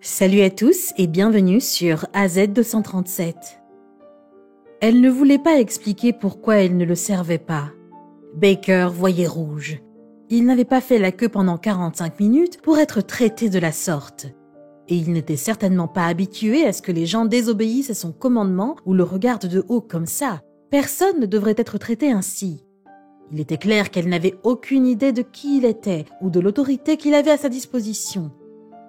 Salut à tous et bienvenue sur AZ237. Elle ne voulait pas expliquer pourquoi elle ne le servait pas. Baker voyait rouge. Il n'avait pas fait la queue pendant 45 minutes pour être traité de la sorte. Et il n'était certainement pas habitué à ce que les gens désobéissent à son commandement ou le regardent de haut comme ça. Personne ne devrait être traité ainsi. Il était clair qu'elle n'avait aucune idée de qui il était ou de l'autorité qu'il avait à sa disposition.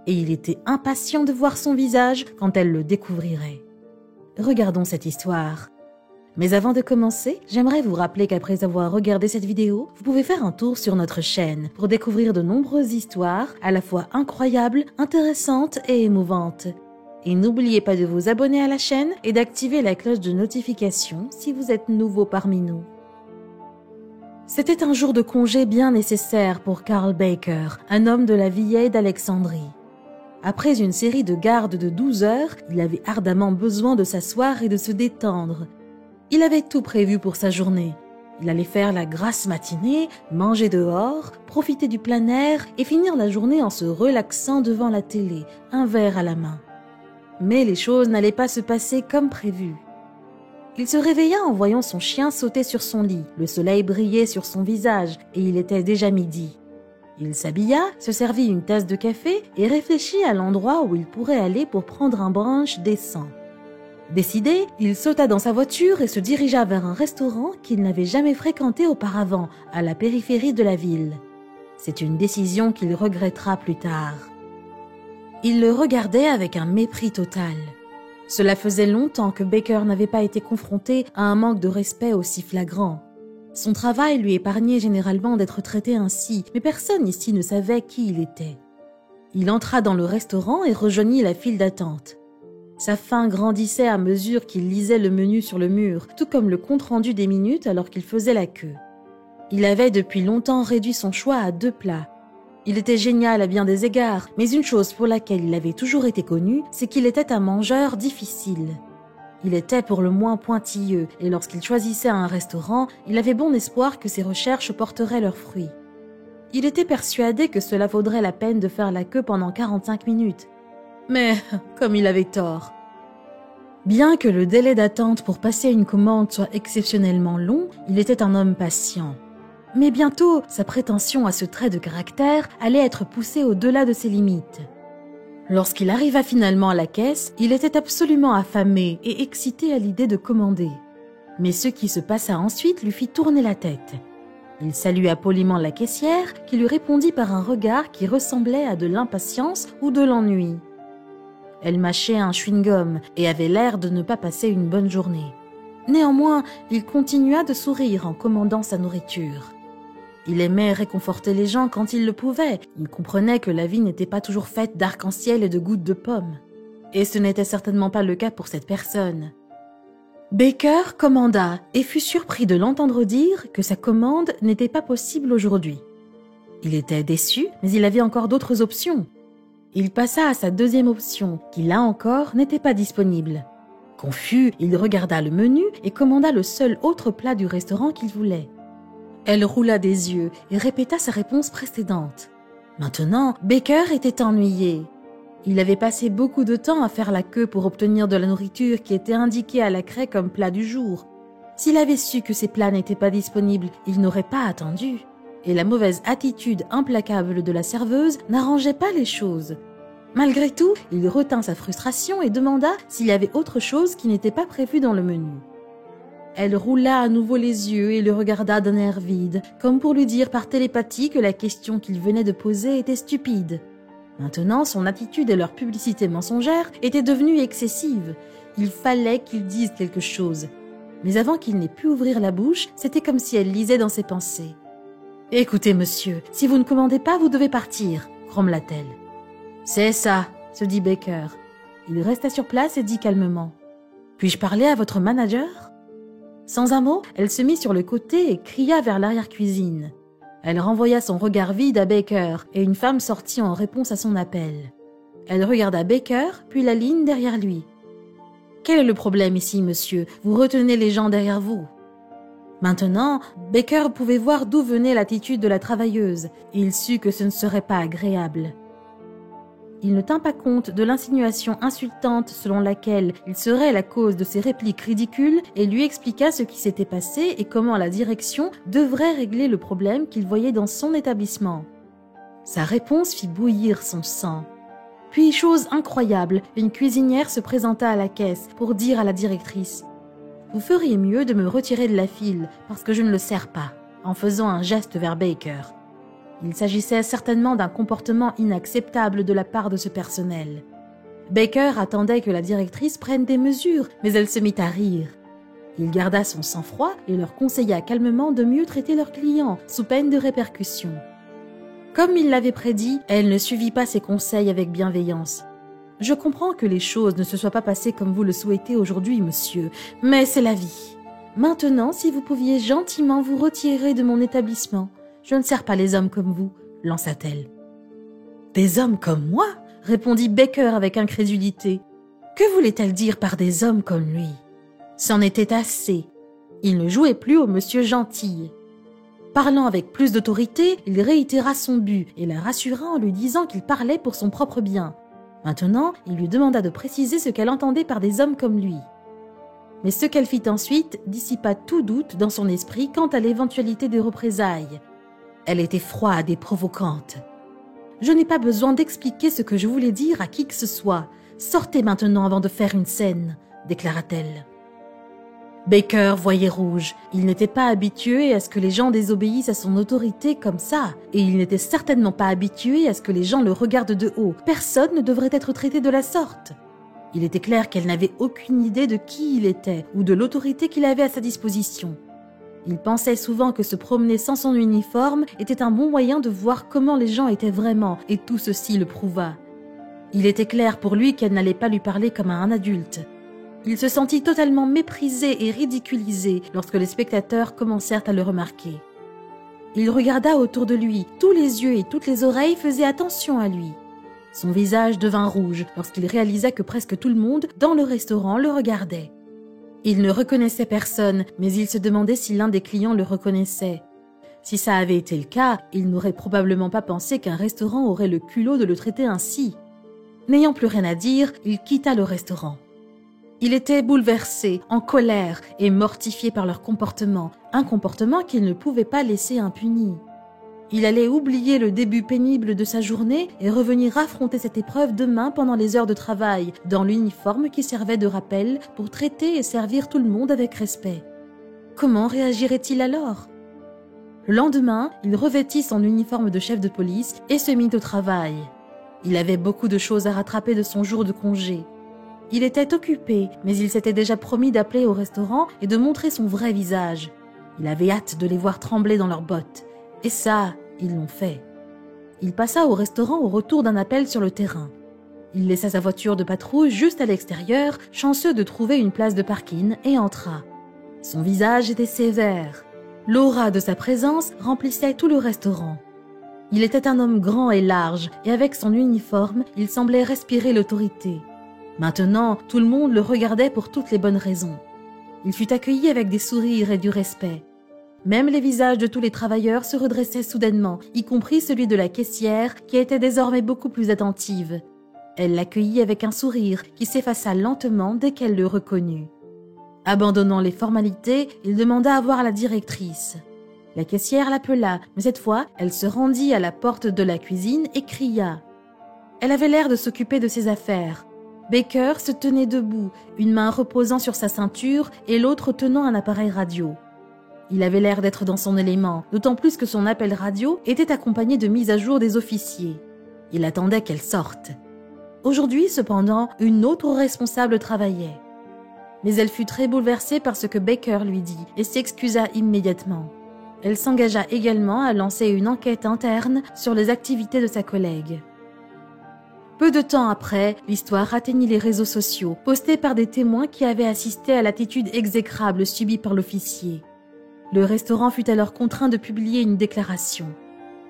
Et il était impatient de voir son visage quand elle le découvrirait. Regardons cette histoire. Mais avant de commencer, j'aimerais vous rappeler qu'après avoir regardé cette vidéo, vous pouvez faire un tour sur notre chaîne pour découvrir de nombreuses histoires à la fois incroyables, intéressantes et émouvantes. Et n'oubliez pas de vous abonner à la chaîne et d'activer la cloche de notification si vous êtes nouveau parmi nous. C'était un jour de congé bien nécessaire pour Carl Baker, un homme de la vieille d'Alexandrie. Après une série de gardes de 12 heures, il avait ardemment besoin de s'asseoir et de se détendre. Il avait tout prévu pour sa journée. Il allait faire la grasse matinée, manger dehors, profiter du plein air et finir la journée en se relaxant devant la télé, un verre à la main. Mais les choses n'allaient pas se passer comme prévu. Il se réveilla en voyant son chien sauter sur son lit. Le soleil brillait sur son visage et il était déjà midi. Il s'habilla, se servit une tasse de café et réfléchit à l'endroit où il pourrait aller pour prendre un brunch décent. Décidé, il sauta dans sa voiture et se dirigea vers un restaurant qu'il n'avait jamais fréquenté auparavant, à la périphérie de la ville. C'est une décision qu'il regrettera plus tard. Il le regardait avec un mépris total. Cela faisait longtemps que Baker n'avait pas été confronté à un manque de respect aussi flagrant. Son travail lui épargnait généralement d'être traité ainsi, mais personne ici ne savait qui il était. Il entra dans le restaurant et rejoignit la file d'attente. Sa faim grandissait à mesure qu'il lisait le menu sur le mur, tout comme le compte-rendu des minutes alors qu'il faisait la queue. Il avait depuis longtemps réduit son choix à 2 plats. Il était génial à bien des égards, mais une chose pour laquelle il avait toujours été connu, c'est qu'il était un mangeur difficile. Il était pour le moins pointilleux et lorsqu'il choisissait un restaurant, il avait bon espoir que ses recherches porteraient leurs fruits. Il était persuadé que cela vaudrait la peine de faire la queue pendant 45 minutes. Mais comme il avait tort. Bien que le délai d'attente pour passer une commande soit exceptionnellement long, il était un homme patient. Mais bientôt, sa prétention à ce trait de caractère allait être poussée au-delà de ses limites. Lorsqu'il arriva finalement à la caisse, il était absolument affamé et excité à l'idée de commander. Mais ce qui se passa ensuite lui fit tourner la tête. Il salua poliment la caissière qui lui répondit par un regard qui ressemblait à de l'impatience ou de l'ennui. Elle mâchait un chewing-gum et avait l'air de ne pas passer une bonne journée. Néanmoins, il continua de sourire en commandant sa nourriture. Il aimait réconforter les gens quand il le pouvait. Il comprenait que la vie n'était pas toujours faite d'arc-en-ciel et de gouttes de pommes. Et ce n'était certainement pas le cas pour cette personne. Baker commanda et fut surpris de l'entendre dire que sa commande n'était pas possible aujourd'hui. Il était déçu, mais il avait encore d'autres options. Il passa à sa deuxième option, qui là encore n'était pas disponible. Confus, il regarda le menu et commanda le seul autre plat du restaurant qu'il voulait. Elle roula des yeux et répéta sa réponse précédente. Maintenant, Baker était ennuyé. Il avait passé beaucoup de temps à faire la queue pour obtenir de la nourriture qui était indiquée à la craie comme plat du jour. S'il avait su que ces plats n'étaient pas disponibles, il n'aurait pas attendu. Et la mauvaise attitude implacable de la serveuse n'arrangeait pas les choses. Malgré tout, il retint sa frustration et demanda s'il y avait autre chose qui n'était pas prévu dans le menu. Elle roula à nouveau les yeux et le regarda d'un air vide, comme pour lui dire par télépathie que la question qu'il venait de poser était stupide. Maintenant, son attitude et leur publicité mensongère étaient devenues excessives. Il fallait qu'il dise quelque chose. Mais avant qu'il n'ait pu ouvrir la bouche, c'était comme si elle lisait dans ses pensées. « Écoutez, monsieur, si vous ne commandez pas, vous devez partir, » grommela-t-elle. « C'est ça, » se dit Baker. Il resta sur place et dit calmement. « Puis-je parler à votre manager ?» Sans un mot, elle se mit sur le côté et cria vers l'arrière-cuisine. Elle renvoya son regard vide à Baker et une femme sortit en réponse à son appel. Elle regarda Baker, puis la ligne derrière lui. « Quel est le problème ici, monsieur? Vous retenez les gens derrière vous. » Maintenant, Baker pouvait voir d'où venait l'attitude de la travailleuse et il sut que ce ne serait pas agréable. Il ne tint pas compte de l'insinuation insultante selon laquelle il serait la cause de ses répliques ridicules et lui expliqua ce qui s'était passé et comment la direction devrait régler le problème qu'il voyait dans son établissement. Sa réponse fit bouillir son sang. Puis, chose incroyable, une cuisinière se présenta à la caisse pour dire à la directrice « Vous feriez mieux de me retirer de la file parce que je ne le sers pas », en faisant un geste vers Baker. Il s'agissait certainement d'un comportement inacceptable de la part de ce personnel. Baker attendait que la directrice prenne des mesures, mais elle se mit à rire. Il garda son sang-froid et leur conseilla calmement de mieux traiter leurs clients, sous peine de répercussions. Comme il l'avait prédit, elle ne suivit pas ses conseils avec bienveillance. « Je comprends que les choses ne se soient pas passées comme vous le souhaitez aujourd'hui, monsieur, mais c'est la vie. Maintenant, si vous pouviez gentiment vous retirer de mon établissement, je ne sers pas les hommes comme vous, lança-t-elle. « Des hommes comme moi ?» répondit Baker avec incrédulité. Que voulait-elle dire par des hommes comme lui? C'en était assez. Il ne jouait plus au monsieur gentil. Parlant avec plus d'autorité, il réitéra son but et la rassura en lui disant qu'il parlait pour son propre bien. Maintenant, il lui demanda de préciser ce qu'elle entendait par des hommes comme lui. Mais ce qu'elle fit ensuite dissipa tout doute dans son esprit quant à l'éventualité des représailles. Elle était froide et provocante. « Je n'ai pas besoin d'expliquer ce que je voulais dire à qui que ce soit. Sortez maintenant avant de faire une scène, déclara-t-elle. Baker voyait rouge. Il n'était pas habitué à ce que les gens désobéissent à son autorité comme ça, et il n'était certainement pas habitué à ce que les gens le regardent de haut. Personne ne devrait être traité de la sorte. Il était clair qu'elle n'avait aucune idée de qui il était ou de l'autorité qu'il avait à sa disposition. Il pensait souvent que se promener sans son uniforme était un bon moyen de voir comment les gens étaient vraiment, et tout ceci le prouva. Il était clair pour lui qu'elle n'allait pas lui parler comme à un adulte. Il se sentit totalement méprisé et ridiculisé lorsque les spectateurs commencèrent à le remarquer. Il regarda autour de lui, tous les yeux et toutes les oreilles faisaient attention à lui. Son visage devint rouge lorsqu'il réalisa que presque tout le monde dans le restaurant le regardait. Il ne reconnaissait personne, mais il se demandait si l'un des clients le reconnaissait. Si ça avait été le cas, il n'aurait probablement pas pensé qu'un restaurant aurait le culot de le traiter ainsi. N'ayant plus rien à dire, il quitta le restaurant. Il était bouleversé, en colère et mortifié par leur comportement, un comportement qu'il ne pouvait pas laisser impuni. Il allait oublier le début pénible de sa journée et revenir affronter cette épreuve demain pendant les heures de travail, dans l'uniforme qui servait de rappel pour traiter et servir tout le monde avec respect. Comment réagirait-il alors? Le lendemain, il revêtit son uniforme de chef de police et se mit au travail. Il avait beaucoup de choses à rattraper de son jour de congé. Il était occupé, mais il s'était déjà promis d'appeler au restaurant et de montrer son vrai visage. Il avait hâte de les voir trembler dans leurs bottes. Et ça, ils l'ont fait. Il passa au restaurant au retour d'un appel sur le terrain. Il laissa sa voiture de patrouille juste à l'extérieur, chanceux de trouver une place de parking, et entra. Son visage était sévère. L'aura de sa présence remplissait tout le restaurant. Il était un homme grand et large, et avec son uniforme, il semblait respirer l'autorité. Maintenant, tout le monde le regardait pour toutes les bonnes raisons. Il fut accueilli avec des sourires et du respect. Même les visages de tous les travailleurs se redressaient soudainement, y compris celui de la caissière qui était désormais beaucoup plus attentive. Elle l'accueillit avec un sourire qui s'effaça lentement dès qu'elle le reconnut. Abandonnant les formalités, il demanda à voir la directrice. La caissière l'appela, mais cette fois, elle se rendit à la porte de la cuisine et cria. Elle avait l'air de s'occuper de ses affaires. Baker se tenait debout, une main reposant sur sa ceinture et l'autre tenant un appareil radio. Il avait l'air d'être dans son élément, d'autant plus que son appel radio était accompagné de mises à jour des officiers. Il attendait qu'elle sorte. Aujourd'hui, cependant, une autre responsable travaillait. Mais elle fut très bouleversée par ce que Baker lui dit et s'excusa immédiatement. Elle s'engagea également à lancer une enquête interne sur les activités de sa collègue. Peu de temps après, l'histoire atteignit les réseaux sociaux, postée par des témoins qui avaient assisté à l'attitude exécrable subie par l'officier. Le restaurant fut alors contraint de publier une déclaration.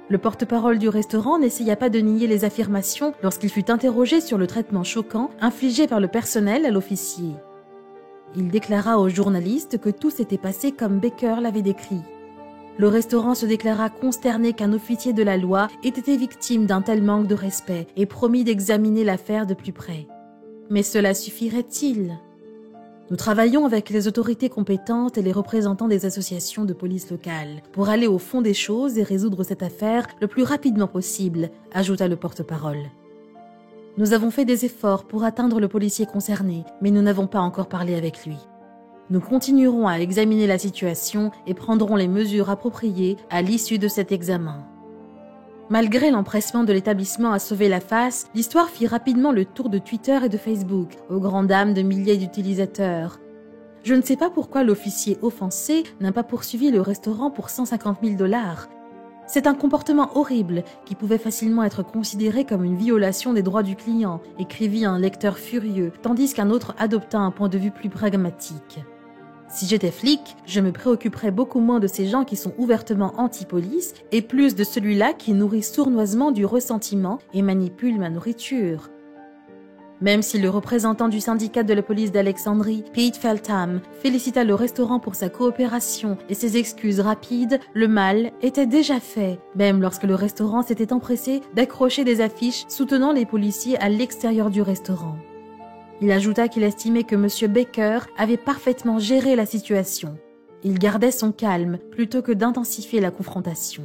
Le porte-parole du restaurant n'essaya pas de nier les affirmations lorsqu'il fut interrogé sur le traitement choquant infligé par le personnel à l'officier. Il déclara aux journalistes que tout s'était passé comme Baker l'avait décrit. Le restaurant se déclara consterné qu'un officier de la loi ait été victime d'un tel manque de respect et promit d'examiner l'affaire de plus près. Mais cela suffirait-il ? Nous travaillons avec les autorités compétentes et les représentants des associations de police locales pour aller au fond des choses et résoudre cette affaire le plus rapidement possible, ajouta le porte-parole. Nous avons fait des efforts pour atteindre le policier concerné, mais nous n'avons pas encore parlé avec lui. Nous continuerons à examiner la situation et prendrons les mesures appropriées à l'issue de cet examen. Malgré l'empressement de l'établissement à sauver la face, l'histoire fit rapidement le tour de Twitter et de Facebook, aux grandes dames de milliers d'utilisateurs. Je ne sais pas pourquoi l'officier offensé n'a pas poursuivi le restaurant pour 150 000 $. C'est un comportement horrible qui pouvait facilement être considéré comme une violation des droits du client, écrivit un lecteur furieux, tandis qu'un autre adopta un point de vue plus pragmatique. Si j'étais flic, je me préoccuperais beaucoup moins de ces gens qui sont ouvertement anti-police et plus de celui-là qui nourrit sournoisement du ressentiment et manipule ma nourriture. Même si le représentant du syndicat de la police d'Alexandrie, Pete Feltham, félicita le restaurant pour sa coopération et ses excuses rapides, le mal était déjà fait, même lorsque le restaurant s'était empressé d'accrocher des affiches soutenant les policiers à l'extérieur du restaurant. Il ajouta qu'il estimait que M. Baker avait parfaitement géré la situation. Il gardait son calme plutôt que d'intensifier la confrontation.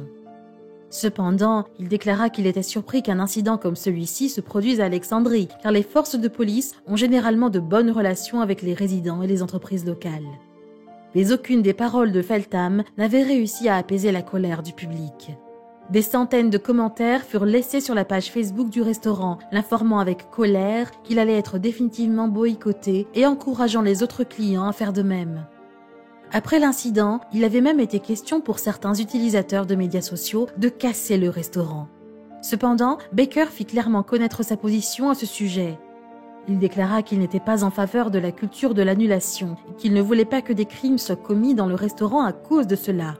Cependant, il déclara qu'il était surpris qu'un incident comme celui-ci se produise à Alexandrie, car les forces de police ont généralement de bonnes relations avec les résidents et les entreprises locales. Mais aucune des paroles de Feltham n'avait réussi à apaiser la colère du public. Des centaines de commentaires furent laissés sur la page Facebook du restaurant, l'informant avec colère qu'il allait être définitivement boycotté et encourageant les autres clients à faire de même. Après l'incident, il avait même été question pour certains utilisateurs de médias sociaux de casser le restaurant. Cependant, Baker fit clairement connaître sa position à ce sujet. Il déclara qu'il n'était pas en faveur de la culture de l'annulation et qu'il ne voulait pas que des crimes soient commis dans le restaurant à cause de cela.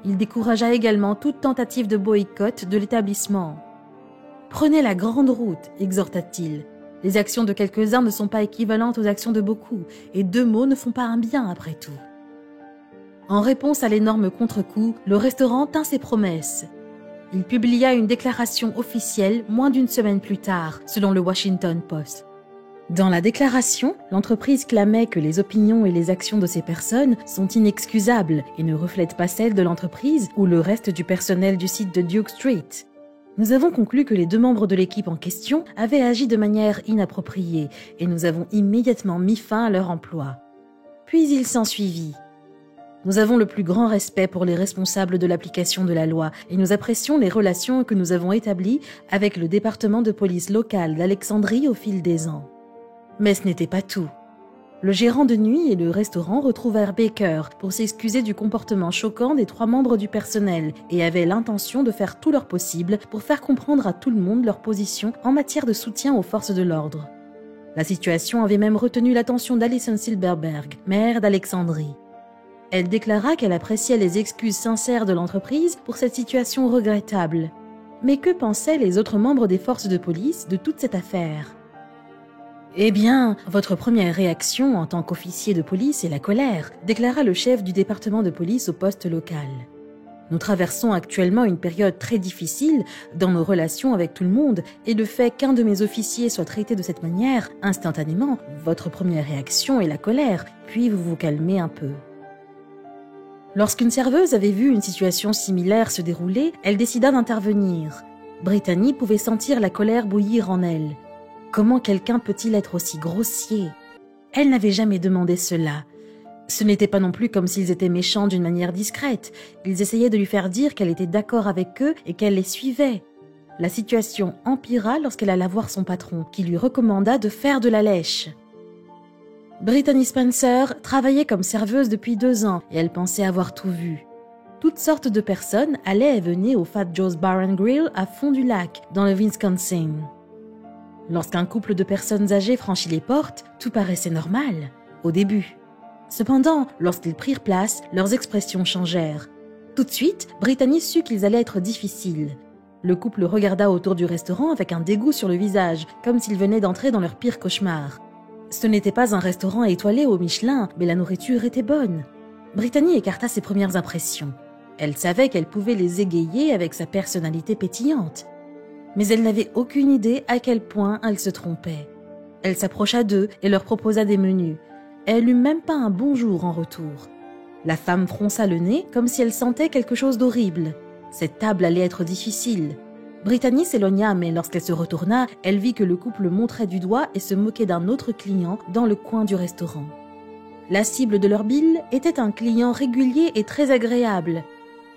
Il découragea également toute tentative de boycott de l'établissement. « Prenez la grande route », exhorta-t-il. « Les actions de quelques-uns ne sont pas équivalentes aux actions de beaucoup, et 2 mots ne font pas un bien après tout. » En réponse à l'énorme contre-coup, le restaurant tint ses promesses. Il publia une déclaration officielle moins d'1 semaine plus tard, selon le Washington Post. Dans la déclaration, l'entreprise clamait que les opinions et les actions de ces personnes sont inexcusables et ne reflètent pas celles de l'entreprise ou le reste du personnel du site de Duke Street. Nous avons conclu que les 2 membres de l'équipe en question avaient agi de manière inappropriée et nous avons immédiatement mis fin à leur emploi. Puis il s'ensuivit. Nous avons le plus grand respect pour les responsables de l'application de la loi et nous apprécions les relations que nous avons établies avec le département de police local d'Alexandrie au fil des ans. Mais ce n'était pas tout. Le gérant de nuit et le restaurant retrouvèrent Baker pour s'excuser du comportement choquant des 3 membres du personnel et avaient l'intention de faire tout leur possible pour faire comprendre à tout le monde leur position en matière de soutien aux forces de l'ordre. La situation avait même retenu l'attention d'Alison Silberberg, maire d'Alexandrie. Elle déclara qu'elle appréciait les excuses sincères de l'entreprise pour cette situation regrettable. Mais que pensaient les autres membres des forces de police de toute cette affaire ? Eh bien, votre première réaction en tant qu'officier de police est la colère, déclara le chef du département de police au poste local. Nous traversons actuellement une période très difficile dans nos relations avec tout le monde et le fait qu'un de mes officiers soit traité de cette manière, instantanément, votre première réaction est la colère, puis vous vous calmez un peu. Lorsqu'une serveuse avait vu une situation similaire se dérouler, elle décida d'intervenir. Brittany pouvait sentir la colère bouillir en elle. Comment quelqu'un peut-il être aussi grossier ? Elle n'avait jamais demandé cela. Ce n'était pas non plus comme s'ils étaient méchants d'une manière discrète. Ils essayaient de lui faire dire qu'elle était d'accord avec eux et qu'elle les suivait. La situation empira lorsqu'elle alla voir son patron, qui lui recommanda de faire de la lèche. Brittany Spencer travaillait comme serveuse depuis 2 ans et elle pensait avoir tout vu. Toutes sortes de personnes allaient et venaient au Fat Joe's Bar and Grill à Fond du Lac, dans le Wisconsin. Lorsqu'un couple de personnes âgées franchit les portes, tout paraissait normal, au début. Cependant, lorsqu'ils prirent place, leurs expressions changèrent. Tout de suite, Brittany sut qu'ils allaient être difficiles. Le couple regarda autour du restaurant avec un dégoût sur le visage, comme s'ils venaient d'entrer dans leur pire cauchemar. Ce n'était pas un restaurant étoilé au Michelin, mais la nourriture était bonne. Brittany écarta ses premières impressions. Elle savait qu'elle pouvait les égayer avec sa personnalité pétillante. Mais elle n'avait aucune idée à quel point elle se trompait. Elle s'approcha d'eux et leur proposa des menus. Elle n'eut même pas un bonjour en retour. La femme fronça le nez comme si elle sentait quelque chose d'horrible. Cette table allait être difficile. Brittany s'éloigna, mais lorsqu'elle se retourna, elle vit que le couple montrait du doigt et se moquait d'un autre client dans le coin du restaurant. La cible de leur bille était un client régulier et très agréable.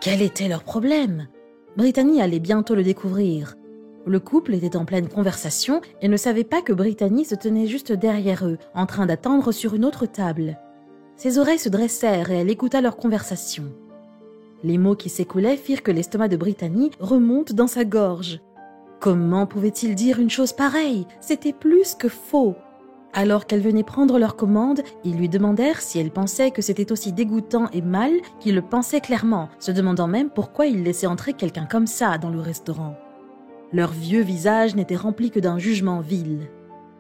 Quel était leur problème? Brittany allait bientôt le découvrir. Le couple était en pleine conversation et ne savait pas que Brittany se tenait juste derrière eux, en train d'attendre sur une autre table. Ses oreilles se dressèrent et elle écouta leur conversation. Les mots qui s'écoulaient firent que l'estomac de Brittany remonte dans sa gorge. Comment pouvait-il dire une chose pareille? C'était plus que faux. Alors qu'elle venait prendre leur commande, ils lui demandèrent si elle pensait que c'était aussi dégoûtant et mal qu'ils le pensaient clairement, se demandant même pourquoi ils laissaient entrer quelqu'un comme ça dans le restaurant. Leur vieux visage n'était rempli que d'un jugement vil.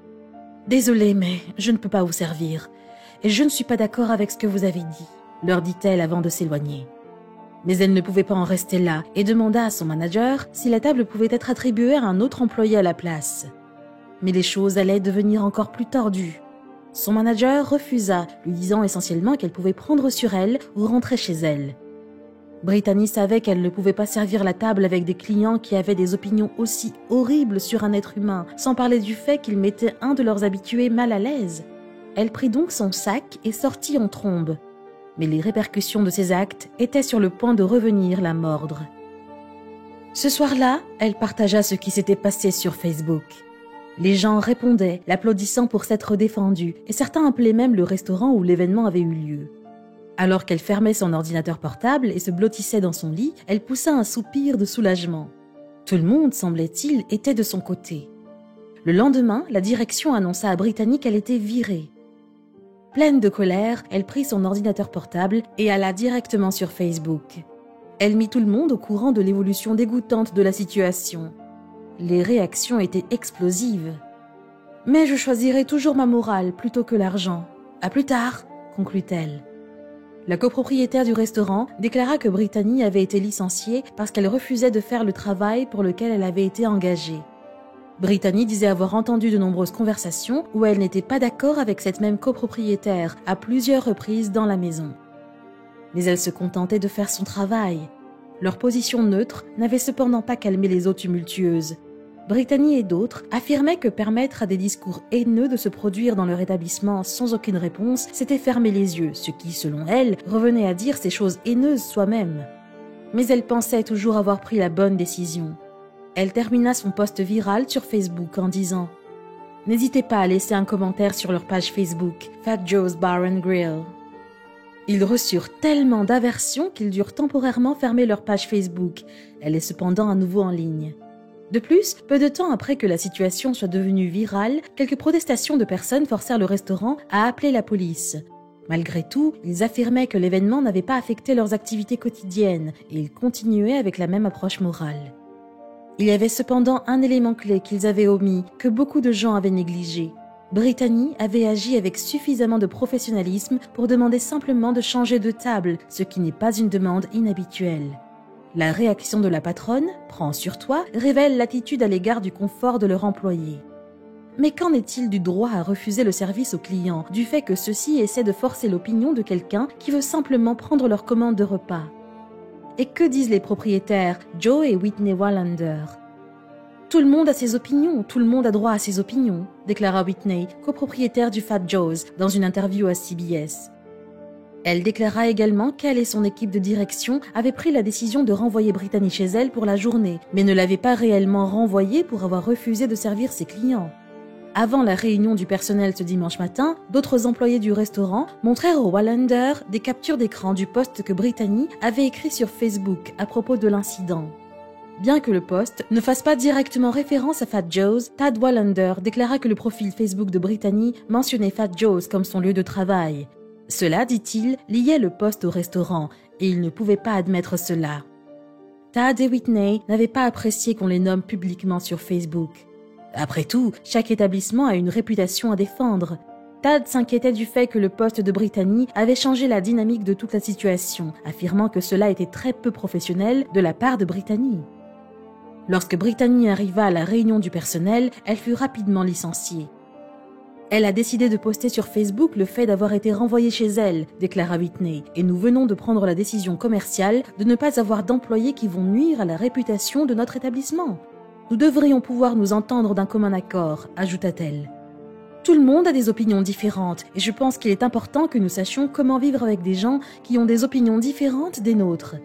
« Désolée, mais je ne peux pas vous servir, et je ne suis pas d'accord avec ce que vous avez dit, » leur dit-elle avant de s'éloigner. Mais elle ne pouvait pas en rester là et demanda à son manager si la table pouvait être attribuée à un autre employé à la place. Mais les choses allaient devenir encore plus tordues. Son manager refusa, lui disant essentiellement qu'elle pouvait prendre sur elle ou rentrer chez elle. Brittany savait qu'elle ne pouvait pas servir la table avec des clients qui avaient des opinions aussi horribles sur un être humain, sans parler du fait qu'ils mettaient un de leurs habitués mal à l'aise. Elle prit donc son sac et sortit en trombe. Mais les répercussions de ses actes étaient sur le point de revenir la mordre. Ce soir-là, elle partagea ce qui s'était passé sur Facebook. Les gens répondaient, l'applaudissant pour s'être défendue, et certains appelaient même le restaurant où l'événement avait eu lieu. Alors qu'elle fermait son ordinateur portable et se blottissait dans son lit, elle poussa un soupir de soulagement. Tout le monde, semblait-il, était de son côté. Le lendemain, la direction annonça à Brittany qu'elle était virée. Pleine de colère, elle prit son ordinateur portable et alla directement sur Facebook. Elle mit tout le monde au courant de l'évolution dégoûtante de la situation. Les réactions étaient explosives. « Mais je choisirai toujours ma morale plutôt que l'argent. À plus tard », conclut-elle. La copropriétaire du restaurant déclara que Brittany avait été licenciée parce qu'elle refusait de faire le travail pour lequel elle avait été engagée. Brittany disait avoir entendu de nombreuses conversations où elle n'était pas d'accord avec cette même copropriétaire à plusieurs reprises dans la maison. Mais elle se contentait de faire son travail. Leur position neutre n'avait cependant pas calmé les eaux tumultueuses. Brittany et d'autres affirmaient que permettre à des discours haineux de se produire dans leur établissement sans aucune réponse, c'était fermer les yeux, ce qui, selon elle, revenait à dire ces choses haineuses soi-même. Mais elle pensait toujours avoir pris la bonne décision. Elle termina son post viral sur Facebook en disant « N'hésitez pas à laisser un commentaire sur leur page Facebook, Fat Joe's Bar and Grill. » Ils reçurent tellement d'aversion qu'ils durent temporairement fermer leur page Facebook. Elle est cependant à nouveau en ligne. De plus, peu de temps après que la situation soit devenue virale, quelques protestations de personnes forcèrent le restaurant à appeler la police. Malgré tout, ils affirmaient que l'événement n'avait pas affecté leurs activités quotidiennes et ils continuaient avec la même approche morale. Il y avait cependant un élément clé qu'ils avaient omis, que beaucoup de gens avaient négligé. Brittany avait agi avec suffisamment de professionnalisme pour demander simplement de changer de table, ce qui n'est pas une demande inhabituelle. La réaction de la patronne, « Prends sur toi », révèle l'attitude à l'égard du confort de leur employé. Mais qu'en est-il du droit à refuser le service aux clients, du fait que ceux-ci essaient de forcer l'opinion de quelqu'un qui veut simplement prendre leur commande de repas? Et que disent les propriétaires, Joe et Whitney Wallander? « Tout le monde a ses opinions, tout le monde a droit à ses opinions », déclara Whitney, copropriétaire du Fat Joe's, dans une interview à CBS. Elle déclara également qu'elle et son équipe de direction avaient pris la décision de renvoyer Brittany chez elle pour la journée, mais ne l'avaient pas réellement renvoyée pour avoir refusé de servir ses clients. Avant la réunion du personnel ce dimanche matin, d'autres employés du restaurant montrèrent aux Wallander des captures d'écran du post que Brittany avait écrit sur Facebook à propos de l'incident. Bien que le post ne fasse pas directement référence à Fat Joe's, Tad Wallander déclara que le profil Facebook de Brittany mentionnait Fat Joe's comme son lieu de travail. Cela, dit-il, liait le poste au restaurant, et il ne pouvait pas admettre cela. Tad et Whitney n'avaient pas apprécié qu'on les nomme publiquement sur Facebook. Après tout, chaque établissement a une réputation à défendre. Tad s'inquiétait du fait que le poste de Brittany avait changé la dynamique de toute la situation, affirmant que cela était très peu professionnel de la part de Brittany. Lorsque Brittany arriva à la réunion du personnel, elle fut rapidement licenciée. Elle a décidé de poster sur Facebook le fait d'avoir été renvoyée chez elle, déclara Whitney, et nous venons de prendre la décision commerciale de ne pas avoir d'employés qui vont nuire à la réputation de notre établissement. Nous devrions pouvoir nous entendre d'un commun accord, ajouta-t-elle. Tout le monde a des opinions différentes et je pense qu'il est important que nous sachions comment vivre avec des gens qui ont des opinions différentes des nôtres.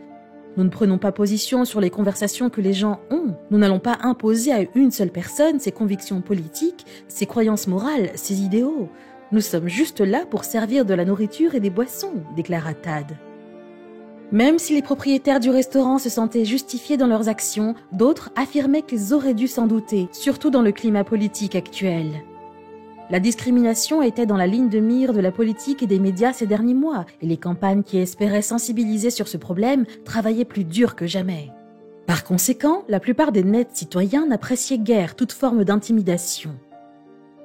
Nous ne prenons pas position sur les conversations que les gens ont. Nous n'allons pas imposer à une seule personne ses convictions politiques, ses croyances morales, ses idéaux. Nous sommes juste là pour servir de la nourriture et des boissons, déclara Tad. Même si les propriétaires du restaurant se sentaient justifiés dans leurs actions, d'autres affirmaient qu'ils auraient dû s'en douter, surtout dans le climat politique actuel. La discrimination était dans la ligne de mire de la politique et des médias ces derniers mois, et les campagnes qui espéraient sensibiliser sur ce problème travaillaient plus dur que jamais. Par conséquent, la plupart des nets citoyens n'appréciaient guère toute forme d'intimidation.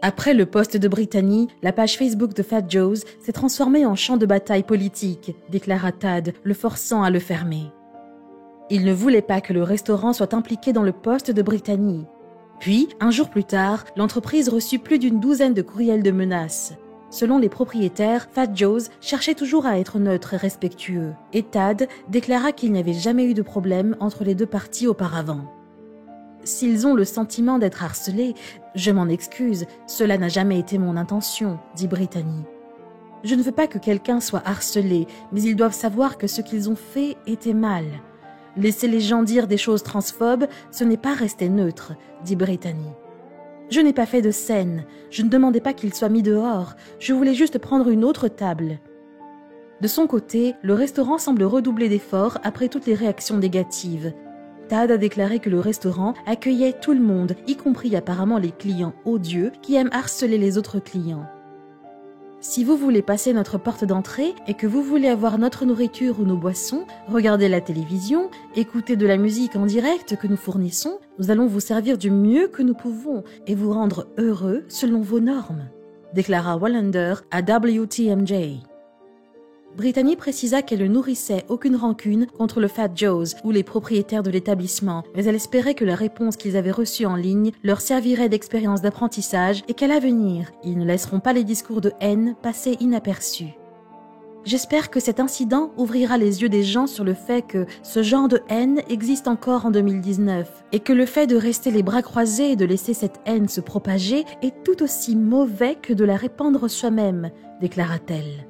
Après le post de Brittany, la page Facebook de Fat Joe's s'est transformée en champ de bataille politique, déclara Tad, le forçant à le fermer. Il ne voulait pas que le restaurant soit impliqué dans le post de Brittany. Puis, un jour plus tard, l'entreprise reçut plus d'une douzaine de courriels de menaces. Selon les propriétaires, Fat Joe's cherchait toujours à être neutre et respectueux, et Tad déclara qu'il n'y avait jamais eu de problème entre les deux parties auparavant. S'ils ont le sentiment d'être harcelés, je m'en excuse, cela n'a jamais été mon intention, dit Brittany. Je ne veux pas que quelqu'un soit harcelé, mais ils doivent savoir que ce qu'ils ont fait était mal. Laisser les gens dire des choses transphobes, ce n'est pas rester neutre, dit Brittany. Je n'ai pas fait de scène, je ne demandais pas qu'il soit mis dehors, je voulais juste prendre une autre table. De son côté, le restaurant semble redoubler d'efforts après toutes les réactions négatives. Tad a déclaré que le restaurant accueillait tout le monde, y compris apparemment les clients odieux qui aiment harceler les autres clients. Si vous voulez passer notre porte d'entrée et que vous voulez avoir notre nourriture ou nos boissons, regarder la télévision, écouter de la musique en direct que nous fournissons, nous allons vous servir du mieux que nous pouvons et vous rendre heureux selon vos normes, déclara Wallander à WTMJ. Brittany précisa qu'elle ne nourrissait aucune rancune contre le Fat Joe's ou les propriétaires de l'établissement, mais elle espérait que la réponse qu'ils avaient reçue en ligne leur servirait d'expérience d'apprentissage et qu'à l'avenir, ils ne laisseront pas les discours de haine passer inaperçus. J'espère que cet incident ouvrira les yeux des gens sur le fait que ce genre de haine existe encore en 2019 et que le fait de rester les bras croisés et de laisser cette haine se propager est tout aussi mauvais que de la répandre soi-même, déclara-t-elle.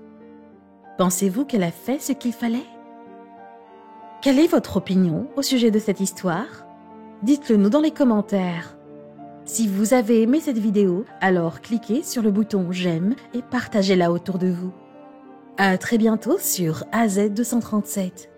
Pensez-vous qu'elle a fait ce qu'il fallait? Quelle est votre opinion au sujet de cette histoire? Dites-le nous dans les commentaires. Si vous avez aimé cette vidéo, alors cliquez sur le bouton j'aime et partagez-la autour de vous. À très bientôt sur AZ237.